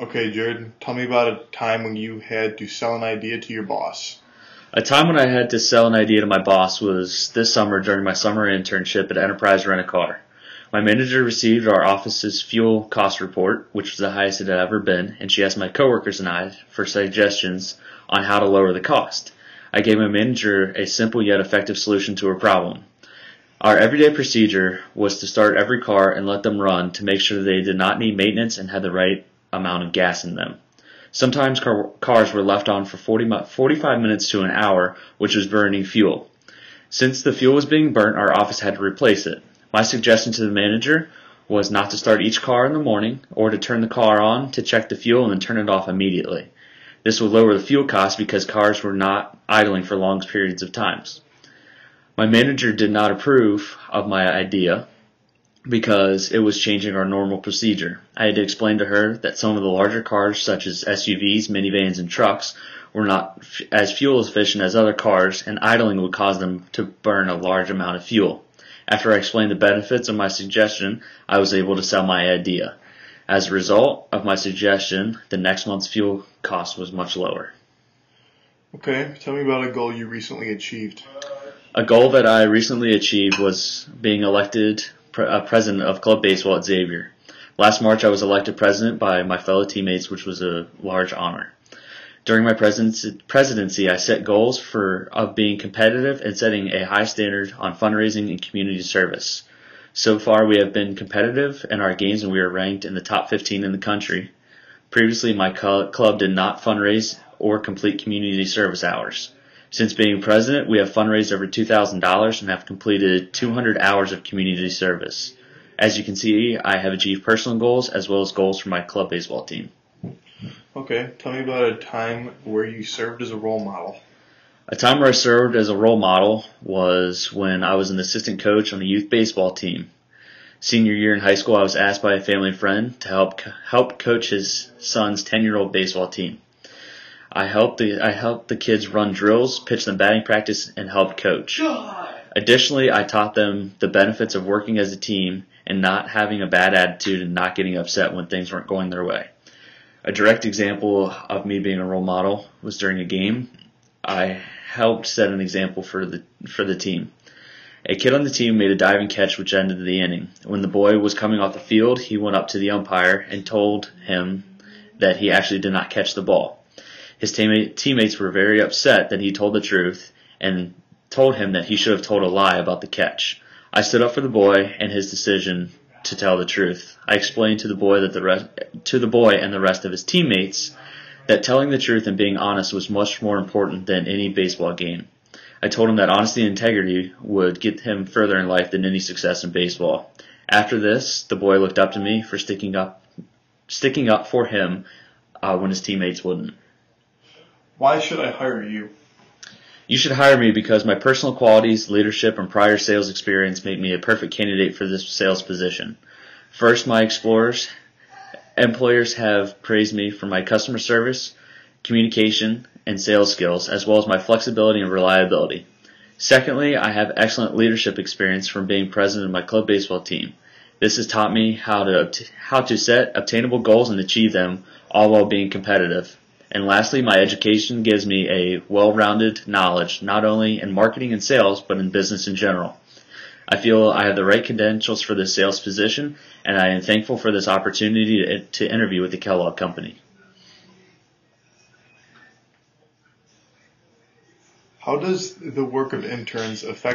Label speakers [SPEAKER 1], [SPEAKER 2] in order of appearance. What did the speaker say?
[SPEAKER 1] Okay, Jared, tell me about a time when you had to sell an idea to your boss.
[SPEAKER 2] A time when I had to sell an idea to my boss was this summer during my summer internship at Enterprise Rent-A-Car. My manager received our office's fuel cost report, which was the highest it had ever been, and she asked my coworkers and I for suggestions on how to lower the cost. I gave my manager a simple yet effective solution to her problem. Our everyday procedure was to start every car and let them run to make sure they did not need maintenance and had the right amount of gas in them. Sometimes cars were left on for 45 minutes to an hour, which was burning fuel. Since the fuel was being burnt, our office had to replace it. My suggestion to the manager was not to start each car in the morning or to turn the car on to check the fuel and then turn it off immediately. This would lower the fuel cost because cars were not idling for long periods of times. My manager did not approve of my idea because it was changing our normal procedure. I had to explain to her that some of the larger cars, such as SUVs, minivans, and trucks, were not as fuel efficient as other cars, and idling would cause them to burn a large amount of fuel. After I explained the benefits of my suggestion, I was able to sell my idea. As a result of my suggestion, the next month's fuel cost was much lower.
[SPEAKER 1] Okay, tell me about a goal you recently achieved.
[SPEAKER 2] A goal that I recently achieved was being elected president of club baseball at Xavier. Last March, I was elected president by my fellow teammates, which was a large honor. During my presidency, I set goals of being competitive and setting a high standard on fundraising and community service. So far, we have been competitive in our games, and we are ranked in the top 15 in the country. Previously, my club did not fundraise or complete community service hours. Since being president, we have fundraised over $2,000 and have completed 200 hours of community service. As you can see, I have achieved personal goals as well as goals for my club baseball team.
[SPEAKER 1] Okay, tell me about a time where you served as a role model.
[SPEAKER 2] A time where I served as a role model was when I was an assistant coach on the youth baseball team. Senior year in high school, I was asked by a family friend to help coach his son's 10-year-old baseball team. I helped the kids run drills, pitch them batting practice, and helped coach. Additionally, I taught them the benefits of working as a team and not having a bad attitude and not getting upset when things weren't going their way. A direct example of me being a role model was during a game. I helped set an example for the team. A kid on the team made a diving catch which ended the inning. When the boy was coming off the field, he went up to the umpire and told him that he actually did not catch the ball. His teammates were very upset that he told the truth and told him that he should have told a lie about the catch. I stood up for the boy and his decision to tell the truth. I explained to the boy and the rest of his teammates that telling the truth and being honest was much more important than any baseball game. I told him that honesty and integrity would get him further in life than any success in baseball. After this, the boy looked up to me for sticking up for him when his teammates wouldn't.
[SPEAKER 1] Why should I hire you?
[SPEAKER 2] You should hire me because my personal qualities, leadership, and prior sales experience make me a perfect candidate for this sales position. First, my employers have praised me for my customer service, communication, and sales skills, as well as my flexibility and reliability. Secondly, I have excellent leadership experience from being president of my club baseball team. This has taught me how to set obtainable goals and achieve them, all while being competitive. And lastly, my education gives me a well-rounded knowledge, not only in marketing and sales, but in business in general. I feel I have the right credentials for this sales position, and I am thankful for this opportunity to interview with the Kellogg Company.
[SPEAKER 1] How does the work of interns affect